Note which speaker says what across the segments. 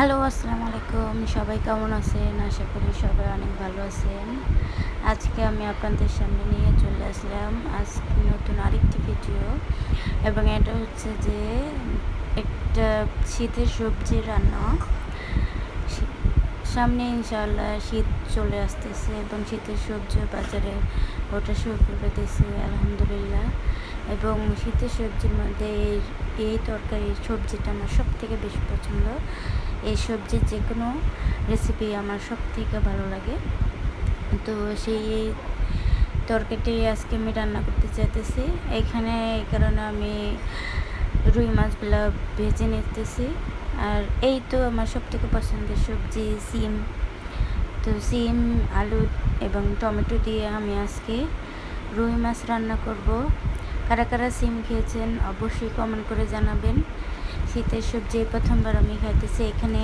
Speaker 1: Hello, আসসালামু আলাইকুম। সবাই কেমন আছেন? আশা করি সবাই অনেক ভালো আছেন। আজকে আমি আপনাদের সামনে নিয়ে চলে আসলাম নতুন আরেকটি ভিডিও, এবং এটা হচ্ছে যে একটা শীতের সবজি রান্না। সামনে ইনশাআল্লাহ শীত চলে আসতেছে এবং শীতের সবজি বাজারে ওঠা শুরু করে দিয়েছে আলহামদুলিল্লাহ। এবং শীতের সবজির মধ্যে এই তরকারি সবজিটা আমার সব থেকে বেশি পছন্দ। এই সবজির যে কোনো রেসিপি আমার সব থেকে ভালো লাগে। তো সেই তরকারিটি আজকে আমি রান্না করতে চাইতেছি। এখানে এই কারণে আমি রুই মাছগুলো ভেজে নিতেছি। আর এই তো আমার সব থেকে পছন্দের সবজি সিম। তো সিম, আলু এবং টমেটো দিয়ে আমি আজকে রুই মাছ রান্না করব। কারা কারা সিম খেয়েছেন অবশ্যই কমেন্ট করে জানাবেন। শীতের সবজি প্রথমবার আমি খাইতেছি। এখানে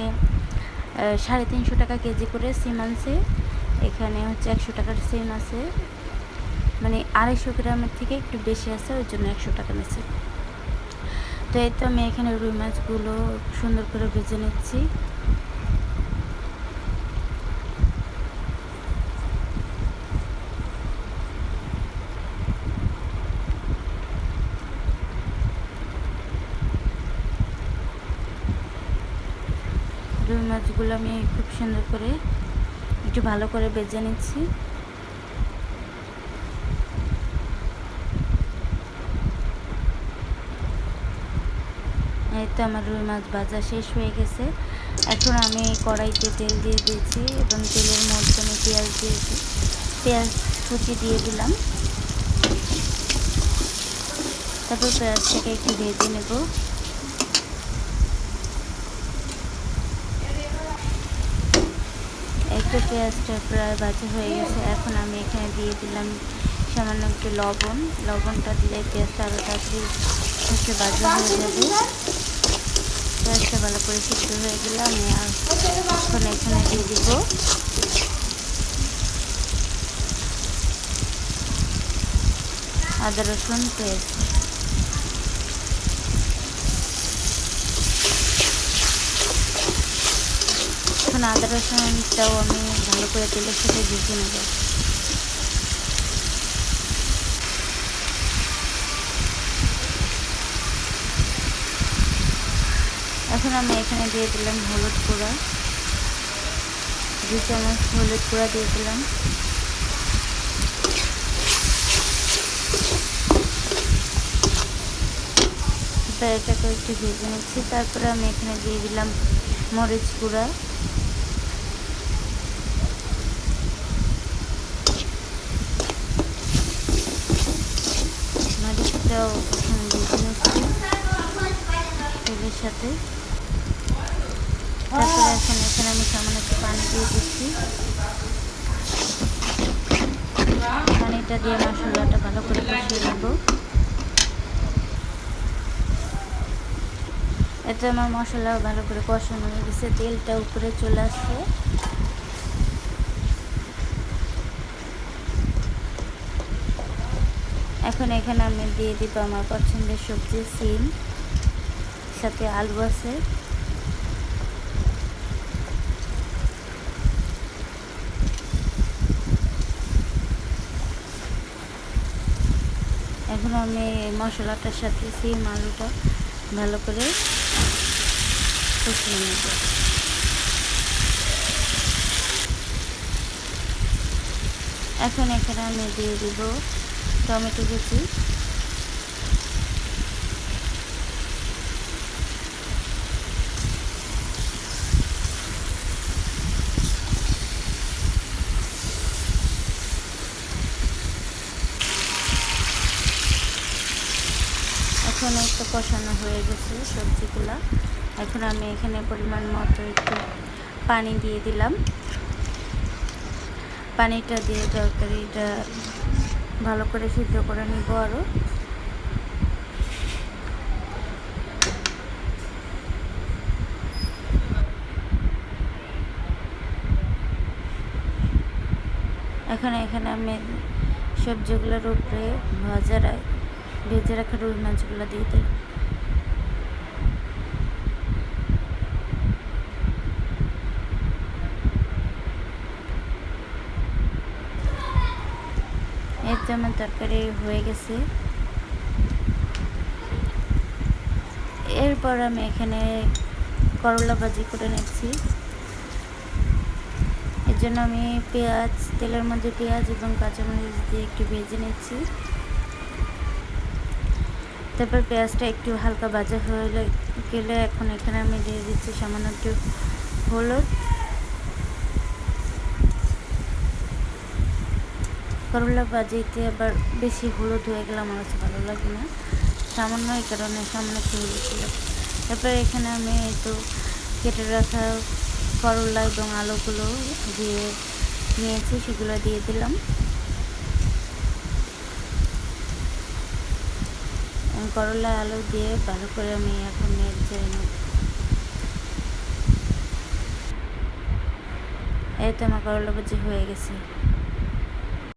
Speaker 1: 350 টাকা কেজি করে সিম আনছে। এখানে হচ্ছে 100 টাকার সিম আছে, মানে 250 গ্রামের থেকে একটু বেশি আছে, ওই জন্য 100 টাকা নিচ্ছে। তো এই তো আমি এখানে রুই মাছগুলো সুন্দর করে ভেজে নিচ্ছি। রুই মাছগুলো আমি খুব সুন্দর করে একটু ভালো করে ভেজে নিচ্ছি। এই তো আমার রুই মাছ ভাজা শেষ হয়ে গেছে। এখন আমি কড়াইতে তেল দিয়ে দিয়েছি এবং তেলের মধ্যে আমি পেঁয়াজ কুচি দিয়ে দিলাম। তারপর পেঁয়াজটাকে একটু ভেজে নেব। একটু পেঁয়াজটা প্রায় ভাজা হয়ে গেছে। এখন আমি এখানে দিয়ে দিলাম সামান্য একটু লবণ। লবণটা দিলে পেঁয়াজটা আরও তাড়াতাড়ি হচ্ছে ভাজা হয়ে যাবে। পেঁয়াজটা ভালো করে সিদ্ধ হয়ে গেলে আমি এখন এখানে দিয়ে দিব আদা রসুন পেস্ট। এখন আদা রসুনটাও আমি ভালো করে তেলের সাথে ভেজে নেব। এখন আমি এখানে দিয়ে দিলাম হলুদ গুঁড়া, 2 চামচ হলুদ গুঁড়া দিয়ে দিলাম। এটাকে একটু ভেজে নিচ্ছি। তারপরে আমি এখানে দিয়ে দিলাম মরিচ গুঁড়া, মরিচটাও এখানে ভেজে নিচ্ছি তেলের সাথে। তারপরে এখানে আমি সামান্য একটু পানি দিয়ে দিচ্ছি। পানিটা দিয়ে মশলাটা ভালো করে কষিয়ে নেব। এতে আমার মশলা ভালো করে কষানো হয়ে গেছে, তেলটা উপরে চলে আসছে। এখন এখানে আমি দিয়ে দিব আমার পছন্দের সবজি সিম, সাথে আলু আছে। এখন আমি মশলাটার সাথে সিম আলুটা ভালো করে কষিয়ে নেব। এখন এখানে আমি দিয়ে দিব টমেটো কুচি। এখন একটু কষানো হয়ে গেছে সবজিগুলা। এখন আমি এখানে পরিমাণ মতো একটু পানি দিয়ে দিলাম। পানিটা দিয়ে তরকারিটা ভালো করে সিদ্ধ করে নিব আরও। এখানে আমি সবজিগুলোর উপরে ভেজে রাখা রুই মাছগুলো দিয়ে দিই। তো আমার তরকারি হয়ে গেছে। এরপর আমি এখানে করলা ভাজি করে নিচ্ছি। এর জন্য আমি তেলের মধ্যে পেঁয়াজ এবং কাঁচামরিচ দিয়ে একটু ভেজে নিচ্ছি। তারপর পেঁয়াজটা একটু হালকা ভাজা হয়ে গেলে এখন এখানে আমি দিয়ে দিচ্ছি সামান্য একটু হলুদ। করলা ভাজিতে আবার বেশি হলুদ হয়ে গেলে আমার কাছে ভালো লাগে না, সামান্য, এই কারণে সামান্য একটু হলুদ দিলাম। তারপরে এখানে আমি তো কেটে রাখা করলা এবং আলুগুলো দিয়ে নিয়েছি, সেগুলো দিয়ে দিলাম। করলা আলু দিয়ে ভালো করে আমি এখন নেড়ে নেব। এই তো আমার করলা ভাজি হয়ে গেছে।